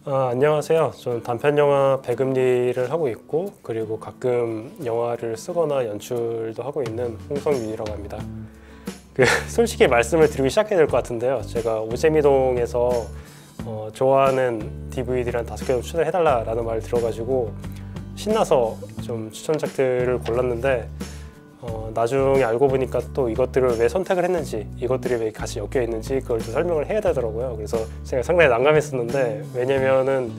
안녕하세요. 저는 단편영화 배급일을 하고 있고 그리고 가끔 영화를 쓰거나 연출도 하고 있는 홍성윤이라고 합니다. 솔직히 말씀을 드리기 시작해야 될 것 같은데요. 제가 오재미동에서 좋아하는 DVD를 한 5개 좀 추천해달라는 말을 들어가지고 신나서 좀 추천작들을 골랐는데 나중에 알고 보니까 또 이것들을 왜 선택을 했는지, 이것들이 왜 같이 엮여 있는지 그걸 또 설명을 해야 되더라고요. 그래서 제가 상당히 난감했었는데, 왜냐면은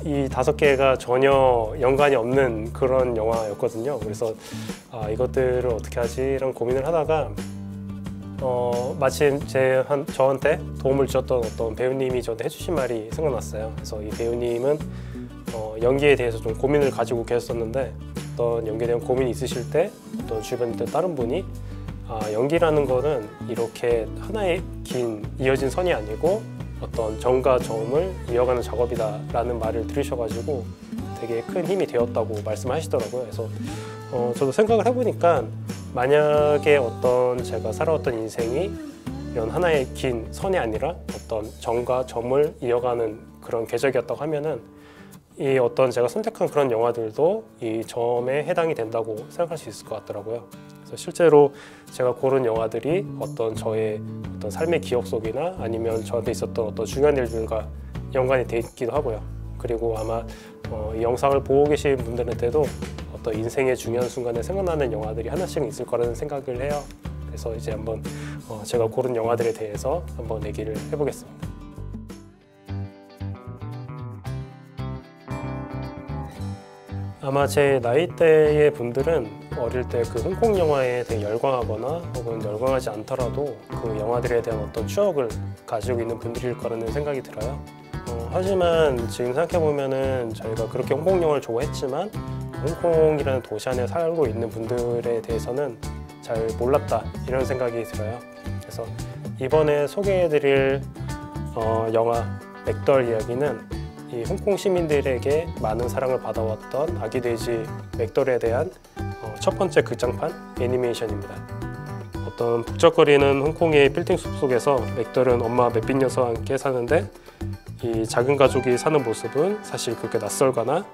이 5개가 전혀 연관이 없는 그런 영화였거든요. 그래서 이것들을 어떻게 하지? 이런 고민을 하다가 마침 저한테 도움을 주셨던 어떤 배우님이 저한테 해주신 말이 생각났어요. 그래서 이 배우님은 연기에 대해서 좀 고민을 가지고 계셨었는데, 어떤 연기에 대한 고민이 있으실 때 어떤 주변에 다른 분이 연기라는 거는 이렇게 하나의 긴 이어진 선이 아니고 어떤 정과 점을 이어가는 작업이다 라는 말을 들으셔가지고 되게 큰 힘이 되었다고 말씀하시더라고요. 그래서 저도 생각을 해보니까 만약에 제가 살아왔던 인생이 이런 하나의 긴 선이 아니라 어떤 정과 점을 이어가는 그런 궤적이었다고 하면은 제가 선택한 그런 영화들도 이 점에 해당이 된다고 생각할 수 있을 것 같더라고요. 그래서 실제로 제가 고른 영화들이 저의 삶의 기억 속이나 아니면 저한테 있었던 어떤 중요한 일들과 연관이 돼 있기도 하고요. 그리고 아마 이 영상을 보고 계신 분들한테도 어떤 인생의 중요한 순간에 생각나는 영화들이 하나씩은 있을 거라는 생각을 해요. 그래서 이제 한번 제가 고른 영화들에 대해서 한번 얘기를 해보겠습니다. 아마 제 나이대의 분들은 어릴 때 그 홍콩 영화에 되게 열광하거나 혹은 열광하지 않더라도 그 영화들에 대한 어떤 추억을 가지고 있는 분들일 거라는 생각이 들어요. 하지만 지금 생각해보면은 저희가 그렇게 홍콩 영화를 좋아했지만 홍콩이라는 도시 안에 살고 있는 분들에 대해서는 잘 몰랐다 이런 생각이 들어요. 그래서 이번에 소개해드릴 영화 맥덜 이야기는 이 홍콩 시민들에게 많은 사랑을 받아왔던 아기 돼지 맥덜에 대한 첫 번째 극장판 애니메이션입니다. 어떤 북적거리는 홍콩의 빌딩 숲속에서 맥덜은 엄마 맷빛 녀석과 함께 사는데 이 작은 가족이 사는 모습은 사실 그렇게 낯설거나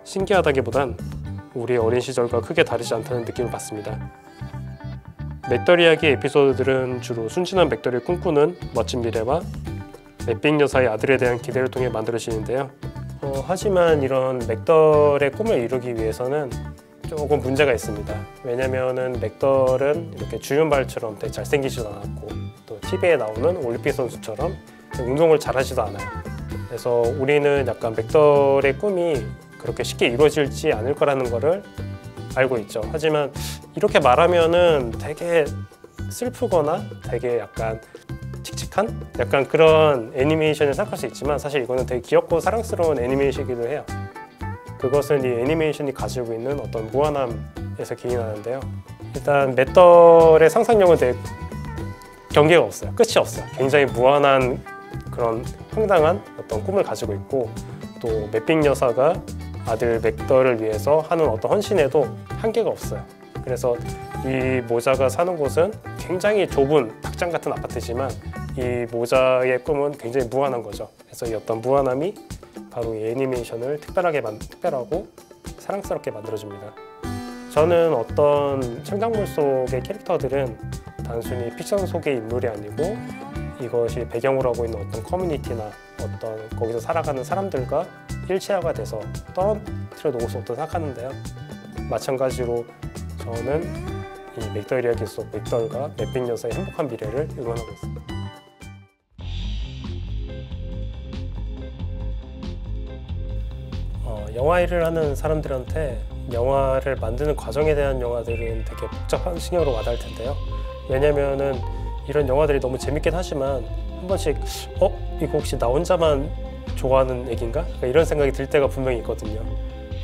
신기하다기보단 우리의 어린 시절과 크게 다르지 않다는 느낌을 받습니다. 맥덜 이야기 에피소드들은 주로 순진한 맥덜이 꿈꾸는 멋진 미래와 맷빛 여사의 아들에 대한 기대를 통해 만들어지는데요. 하지만 이런 맥덜의 꿈을 이루기 위해서는 조금 문제가 있습니다. 왜냐면은 맥덜은 이렇게 주윤발처럼 되게 잘생기지도 않았고 또 TV에 나오는 올림픽 선수처럼 운동을 잘하지도 않아요. 그래서 우리는 약간 맥덜의 꿈이 그렇게 쉽게 이루어지지 않을 거라는 거를 알고 있죠. 하지만 이렇게 말하면은 되게 슬프거나 되게 약간 칙칙한? 약간 그런 애니메이션을 생각할 수 있지만 사실 이거는 되게 귀엽고 사랑스러운 애니메이션이기도 해요. 그것은 이 애니메이션이 가지고 있는 어떤 무한함에서 기인하는데요. 일단 맥덜의 상상력은 되게 경계가 없어요. 끝이 없어요. 굉장히 무한한 그런 황당한 어떤 꿈을 가지고 있고 또 맷빛 여사가 아들 맥덜을 위해서 하는 어떤 헌신에도 한계가 없어요. 그래서 이 모자가 사는 곳은 굉장히 좁은 닭장 같은 아파트지만 이 모자의 꿈은 굉장히 무한한 거죠. 그래서 이 어떤 무한함이 바로 이 애니메이션을 특별하고 사랑스럽게 만들어줍니다. 저는 어떤 창작물 속의 캐릭터들은 단순히 픽션 속의 인물이 아니고 이것이 배경으로 하고 있는 어떤 커뮤니티나 어떤 거기서 살아가는 사람들과 일체화가 돼서 떨어뜨려 놓을 수 없다고 생각하는데요. 마찬가지로 저는 이 맥덜 이야기 속 맥덜과 맷빛 여사의 행복한 미래를 응원하고 있습니다. 영화 일을 하는 사람들한테 영화를 만드는 과정에 대한 영화들은 되게 복잡한 신경으로 와닿을 텐데요. 왜냐면은 이런 영화들이 너무 재밌긴 하지만 한 번씩 이거 혹시 나 혼자만 좋아하는 얘기인가? 이런 생각이 들 때가 분명히 있거든요.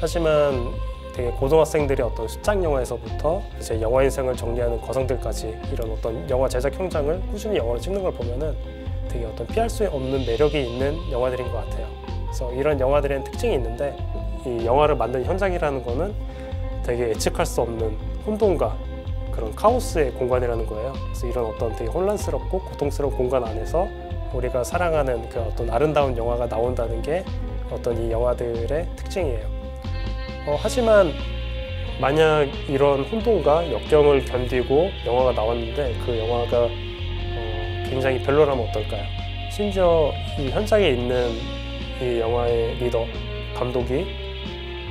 하지만 되게 고등학생들의 어떤 수작 영화에서부터 이제 영화 인생을 정리하는 거성들까지 이런 어떤 영화 제작 현장을 꾸준히 영화로 찍는 걸 보면은 되게 어떤 피할 수 없는 매력이 있는 영화들인 것 같아요. 그래서 이런 영화들에는 특징이 있는데 이 영화를 만든 현장이라는 거는 되게 예측할 수 없는 혼돈과 그런 카오스의 공간이라는 거예요. 그래서 이런 어떤 되게 혼란스럽고 고통스러운 공간 안에서 우리가 사랑하는 그 어떤 아름다운 영화가 나온다는 게 어떤 이 영화들의 특징이에요. 하지만 만약 이런 혼돈과 역경을 견디고 영화가 나왔는데 그 영화가 굉장히 별로라면 어떨까요? 심지어 이 현장에 있는 이 영화의 리더, 감독이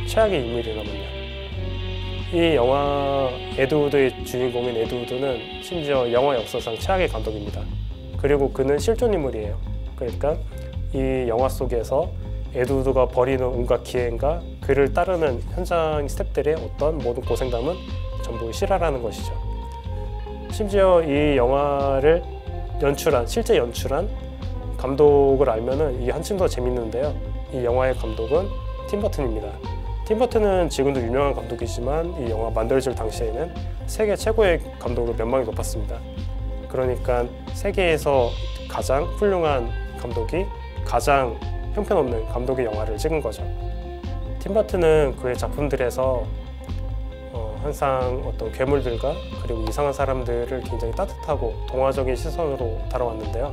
최악의 인물이라면요. 이 영화 에드 우드의 주인공인 에드 우드는 심지어 영화 역사상 최악의 감독입니다. 그리고 그는 실존 인물이에요. 그러니까 이 영화 속에서 에드 우드가 벌이는 온갖 기행과 그를 따르는 현장 스태프들의 어떤 모든 고생담은 전부 실화라는 것이죠. 심지어 이 영화를 실제 연출한 감독을 알면은 이게 한층 더 재밌는데요. 이 영화의 감독은 팀 버튼입니다. 팀 버튼은 지금도 유명한 감독이지만 이 영화 만들어질 당시에는 세계 최고의 감독으로 명망이 높았습니다. 그러니까 세계에서 가장 훌륭한 감독이 가장 형편없는 감독의 영화를 찍은 거죠. 팀 버튼은 그의 작품들에서 항상 어떤 괴물들과 그리고 이상한 사람들을 굉장히 따뜻하고 동화적인 시선으로 다뤄왔는데요.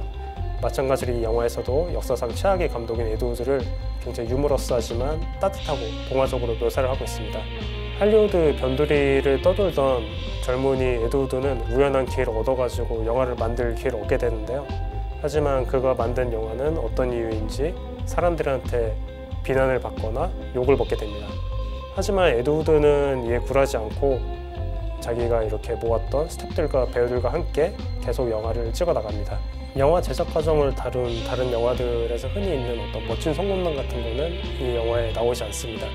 마찬가지로 이 영화에서도 역사상 최악의 감독인 에드 우드를 굉장히 유머러스하지만 따뜻하고 동화적으로 묘사를 하고 있습니다. 할리우드 변두리를 떠돌던 젊은이 에드 우드는 우연한 기회를 얻어가지고 영화를 만들 기회를 얻게 되는데요. 하지만 그가 만든 영화는 어떤 이유인지 사람들한테 비난을 받거나 욕을 먹게 됩니다. 하지만 에드 우드는 이에 굴하지 않고 자기가 이렇게 모았던 스태프들과 배우들과 함께 계속 영화를 찍어 나갑니다. 영화 제작 과정을 다룬 다른 영화들에서 흔히 있는 어떤 멋진 성공담 같은 거는 이 영화에 나오지 않습니다.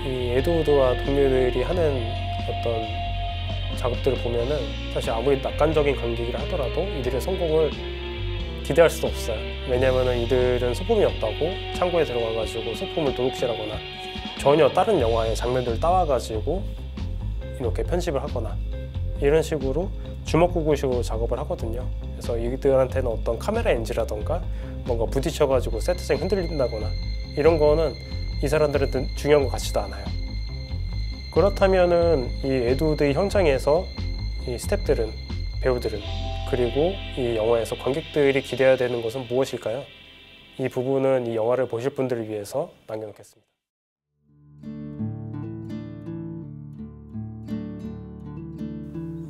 이 에드 우드와 동료들이 하는 어떤 작업들을 보면은 사실 아무리 낙관적인 관객이라 하더라도 이들의 성공을 기대할 수도 없어요. 왜냐하면 이들은 소품이 없다고 창고에 들어가가지고 소품을 도둑질하거나 전혀 다른 영화의 장면들을 따와가지고 이렇게 편집을 하거나 이런 식으로 주먹구구식으로 작업을 하거든요. 그래서 이들한테는 어떤 카메라 NG라던가 뭔가 부딪혀가지고 세트장이 흔들린다거나 이런 거는 이 사람들한테는 중요한 것 같지도 않아요. 그렇다면은 이 에드 우드의 현장에서 이 스태프들은, 배우들은, 그리고 이 영화에서 관객들이 기대해야 되는 것은 무엇일까요? 이 부분은 이 영화를 보실 분들을 위해서 남겨놓겠습니다.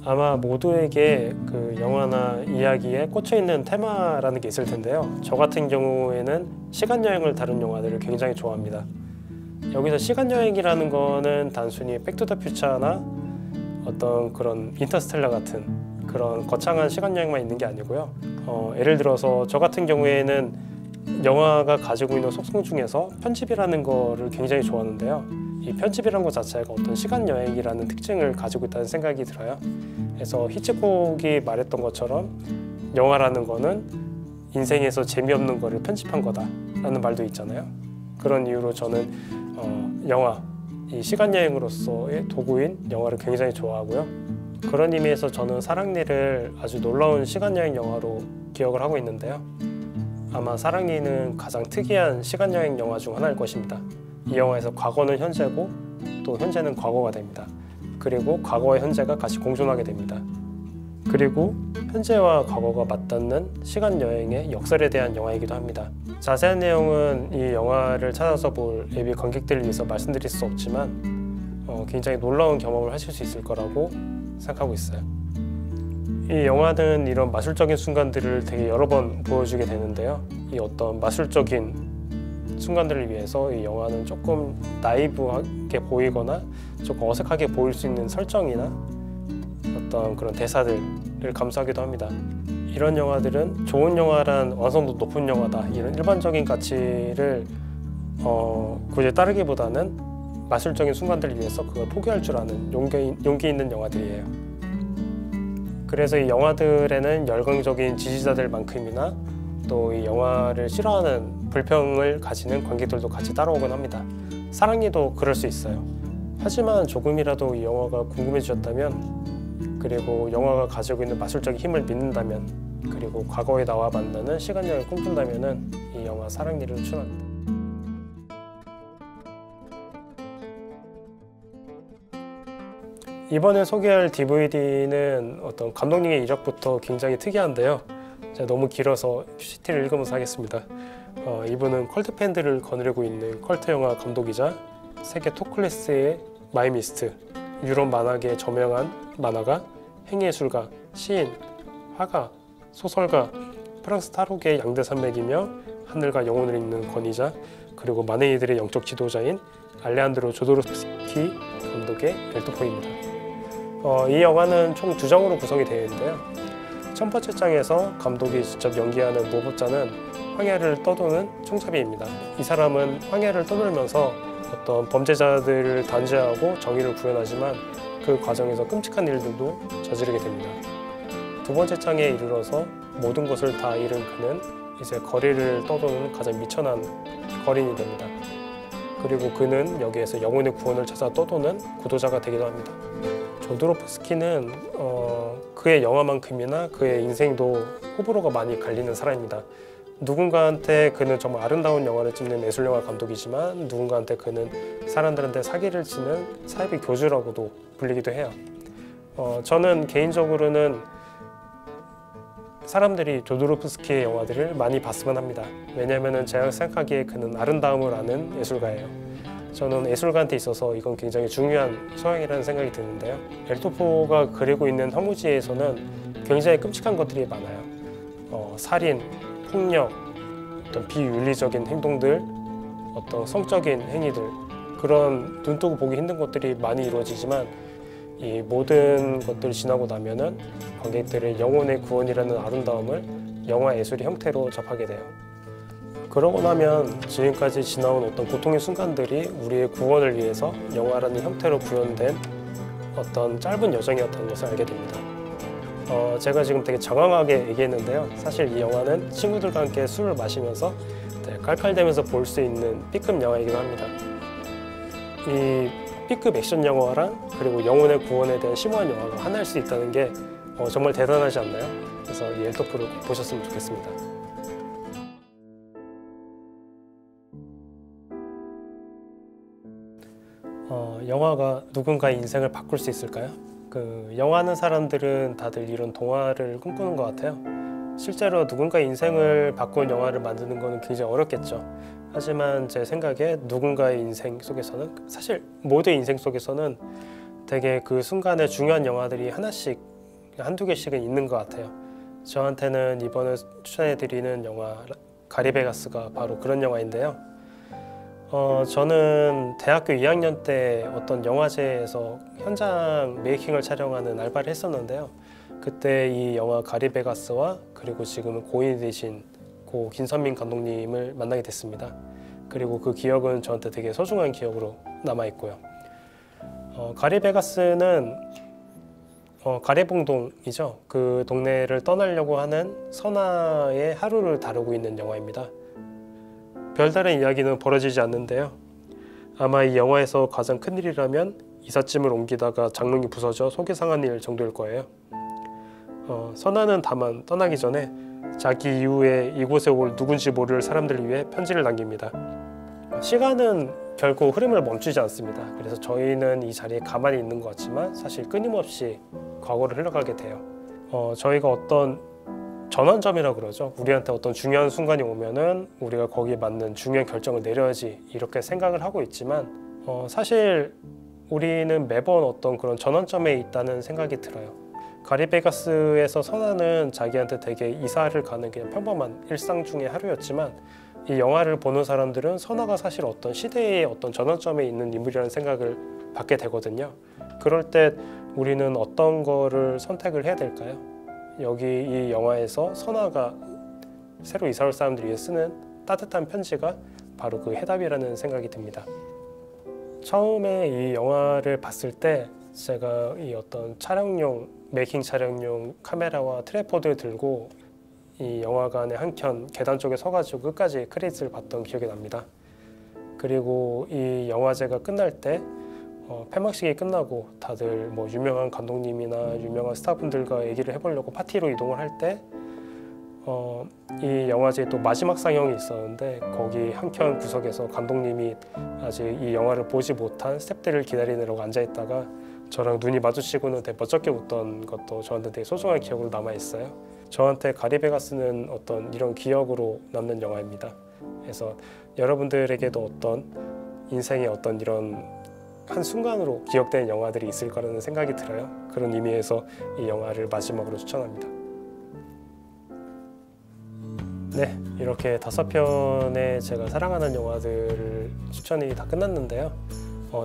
아마 모두에게 그 영화나 이야기에 꽂혀있는 테마라는 게 있을 텐데요. 저 같은 경우에는 시간여행을 다룬 영화들을 굉장히 좋아합니다. 여기서 시간여행이라는 거는 단순히 백투더퓨처나 어떤 그런 인터스텔라 같은 그런 거창한 시간여행만 있는 게 아니고요. 예를 들어서 저 같은 경우에는 영화가 가지고 있는 속성 중에서 편집이라는 거를 굉장히 좋아하는데요. 이 편집이라는 것 자체가 어떤 시간여행이라는 특징을 가지고 있다는 생각이 들어요. 그래서 히치콕이 말했던 것처럼 영화라는 거는 인생에서 재미없는 거를 편집한 거다라는 말도 있잖아요. 그런 이유로 저는 영화, 이 시간여행으로서의 도구인 영화를 굉장히 좋아하고요. 그런 의미에서 저는 사랑니를 아주 놀라운 시간여행 영화로 기억을 하고 있는데요. 아마 사랑니는 가장 특이한 시간여행 영화 중 하나일 것입니다. 이 영화에서 과거는 현재고 또 현재는 과거가 됩니다. 그리고 과거와 현재가 같이 공존하게 됩니다. 그리고 현재와 과거가 맞닿는 시간여행의 역설에 대한 영화이기도 합니다. 자세한 내용은 이 영화를 찾아서 볼 예비 관객들을 위해서 말씀드릴 수 없지만 굉장히 놀라운 경험을 하실 수 있을 거라고 생각하고 있어요. 이 영화는 이런 마술적인 순간들을 되게 여러 번 보여주게 되는데요. 이 어떤 마술적인 순간들을 위해서 이 영화는 조금 나이브하게 보이거나 조금 어색하게 보일 수 있는 설정이나 어떤 그런 대사들을 감수하기도 합니다. 이런 영화들은 좋은 영화란 완성도 높은 영화다, 이런 일반적인 가치를 굳이 따르기보다는 마술적인 순간들을 위해서 그걸 포기할 줄 아는 용기 있는 영화들이에요. 그래서 이 영화들에는 열광적인 지지자들만큼이나 또 이 영화를 싫어하는 불평을 가지는 관객들도 같이 따라오곤 합니다. 사랑니도 그럴 수 있어요. 하지만 조금이라도 이 영화가 궁금해지셨다면, 그리고 영화가 가지고 있는 마술적인 힘을 믿는다면, 그리고 과거에 나와 만나는 시간여행을 꿈꾼다면 이 영화 사랑니를 추천합니다. 이번에 소개할 DVD는 어떤 감독님의 이력부터 굉장히 특이한데요. 제가 너무 길어서 CT를 읽으면서 하겠습가. 이분은 컬트 팬들을 거느리고 있는 컬트 영화 감독이자 세계 톱 클래스의 마이미스트, 유럽 만화계의 저명한 만화가, 행예술가, 시인, 화가, 소설가, 프랑스 탈옥의 양대 산맥이며 하늘과 영혼을 읽는 권위자, 그리고 많은 이들의 영적 지도자인 알레한드로 조도로프스키 감독의 엘토포입니다. 이 영화는 총 2장으로 구성이 되어 있는데요. 첫 번째 장에서 감독이 직접 연기하는 모범자는 황야를 떠도는 총잡이입니다. 이 사람은 황야를 떠돌면서 어떤 범죄자들을 단죄하고 정의를 구현하지만 그 과정에서 끔찍한 일들도 저지르게 됩니다. 두 번째 장에 이르러서 모든 것을 다 잃은 그는 이제 거리를 떠도는 가장 미천한 거린이 됩니다. 그리고 그는 여기에서 영혼의 구원을 찾아 떠도는 구도자가 되기도 합니다. 조도로프스키는 그의 영화만큼이나 그의 인생도 호불호가 많이 갈리는 사람입니다. 누군가한테 그는 정말 아름다운 영화를 찍는 예술영화 감독이지만 누군가한테 그는 사람들한테 사기를 치는 사이비 교주라고도 불리기도 해요. 저는 개인적으로는 사람들이 조도로프스키의 영화들을 많이 봤으면 합니다. 왜냐하면 제가 생각하기에 그는 아름다움을 아는 예술가예요. 저는 예술가한테 있어서 이건 굉장히 중요한 소양이라는 생각이 드는데요. 엘토포가 그리고 있는 허무지에서는 굉장히 끔찍한 것들이 많아요. 살인, 폭력, 어떤 비윤리적인 행동들, 어떤 성적인 행위들, 그런 눈뜨고 보기 힘든 것들이 많이 이루어지지만 이 모든 것들을 지나고 나면은 관객들의 영혼의 구원이라는 아름다움을 영화 예술의 형태로 접하게 돼요. 그러고 나면 지금까지 지나온 어떤 고통의 순간들이 우리의 구원을 위해서 영화라는 형태로 구현된 어떤 짧은 여정이었다는 것을 알게 됩니다. 제가 지금 되게 장황하게 얘기했는데요. 사실 이 영화는 친구들과 함께 술을 마시면서 깔깔대면서 볼 수 있는 B급 영화이기도 합니다. 이 B급 액션 영화랑 그리고 영혼의 구원에 대한 심오한 영화가 하나일 수 있다는 게 정말 대단하지 않나요? 그래서 이 엘토포를 꼭 보셨으면 좋겠습니다. 영화가 누군가의 인생을 바꿀 수 있을까요? 영화하는 사람들은 다들 이런 동화를 꿈꾸는 것 같아요. 실제로 누군가의 인생을 바꾼 영화를 만드는 것은 굉장히 어렵겠죠. 하지만 제 생각에 누군가의 인생 속에서는, 사실 모두의 인생 속에서는 되게 그 순간에 중요한 영화들이 하나씩, 한두 개씩은 있는 것 같아요. 저한테는 이번에 추천해드리는 영화 가리베가스가 바로 그런 영화인데요. 저는 대학교 2학년 때 어떤 영화제에서 현장 메이킹을 촬영하는 알바를 했었는데요. 그때 이 영화 가리베가스와 그리고 지금은 고인이 되신 고 김선민 감독님을 만나게 됐습니다. 그리고 그 기억은 저한테 되게 소중한 기억으로 남아있고요. 가리베가스는 가리봉동이죠. 그 동네를 떠나려고 하는 선아의 하루를 다루고 있는 영화입니다. 별다른 이야기는 벌어지지 않는데요. 아마 이 영화에서 가장 큰일이라면 이삿짐을 옮기다가 장롱이 부서져 속이 상한 일 정도일 거예요. 선아는 다만 떠나기 전에 자기 이후에 이곳에 올 누군지 모를 사람들을 위해 편지를 남깁니다. 시간은 결코 흐름을 멈추지 않습니다. 그래서 저희는 이 자리에 가만히 있는 것 같지만 사실 끊임없이 과거를 흘러가게 돼요. 저희가 어떤 전환점이라고 그러죠. 우리한테 어떤 중요한 순간이 오면은 우리가 거기에 맞는 중요한 결정을 내려야지 이렇게 생각을 하고 있지만 사실 우리는 매번 어떤 그런 전환점에 있다는 생각이 들어요. 가리베가스에서 선아는 자기한테 되게 이사를 가는 그냥 평범한 일상 중의 하루였지만 이 영화를 보는 사람들은 선아가 사실 어떤 시대의 어떤 전환점에 있는 인물이라는 생각을 받게 되거든요. 그럴 때 우리는 어떤 거를 선택을 해야 될까요? 여기 이 영화에서 선아가 새로 이사 올 사람들을 위해 쓰는 따뜻한 편지가 바로 그 해답이라는 생각이 듭니다. 처음에 이 영화를 봤을 때 제가 이 어떤 촬영용, 메이킹 촬영용 카메라와 트라이포드를 들고 이 영화관의 한켠 계단 쪽에 서가지고 끝까지 크레딧을 봤던 기억이 납니다. 그리고 이 영화제가 끝날 때 폐막식이 끝나고 다들 뭐 유명한 감독님이나 유명한 스타분들과 얘기를 해보려고 파티로 이동을 할 때 이 영화제의 또 마지막 상영이 있었는데 거기 한켠 구석에서 감독님이 아직 이 영화를 보지 못한 스태프들을 기다리느라고 앉아있다가 저랑 눈이 마주치고는 되게 멋쩍게 웃던 것도 저한테 되게 소중한 기억으로 남아있어요. 저한테 가리베가스는 어떤 이런 기억으로 남는 영화입니다. 그래서 여러분들에게도 어떤 인생의 어떤 이런 한순간으로 기억되는 영화들이 있을 거라는 생각이 들어요. 그런 의미에서 이 영화를 마지막으로 추천합니다. 네, 이렇게 5편의 제가 사랑하는 영화들 추천이 다 끝났는데요.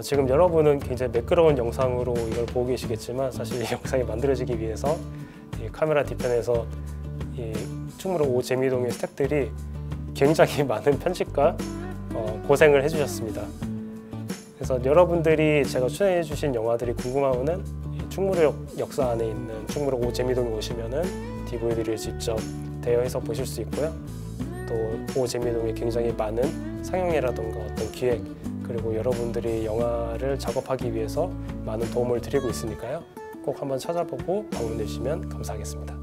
지금 여러분은 굉장히 매끄러운 영상으로 이걸 보고 계시겠지만 사실 이 영상이 만들어지기 위해서 이 카메라 뒤편에서 이 충무로 5 재미동의 스태프들이 굉장히 많은 편집과 고생을 해주셨습니다. 그래서 여러분들이 제가 추천해 주신 영화들이 궁금하면은 충무로 역사 안에 있는 충무로 5 재미동에 오시면은 DVD를 직접 대여해서 보실 수 있고요. 또 5 재미동에 굉장히 많은 상영회라던가 어떤 기획 그리고 여러분들이 영화를 작업하기 위해서 많은 도움을 드리고 있으니까요. 꼭 한번 찾아보고 방문해 주시면 감사하겠습니다.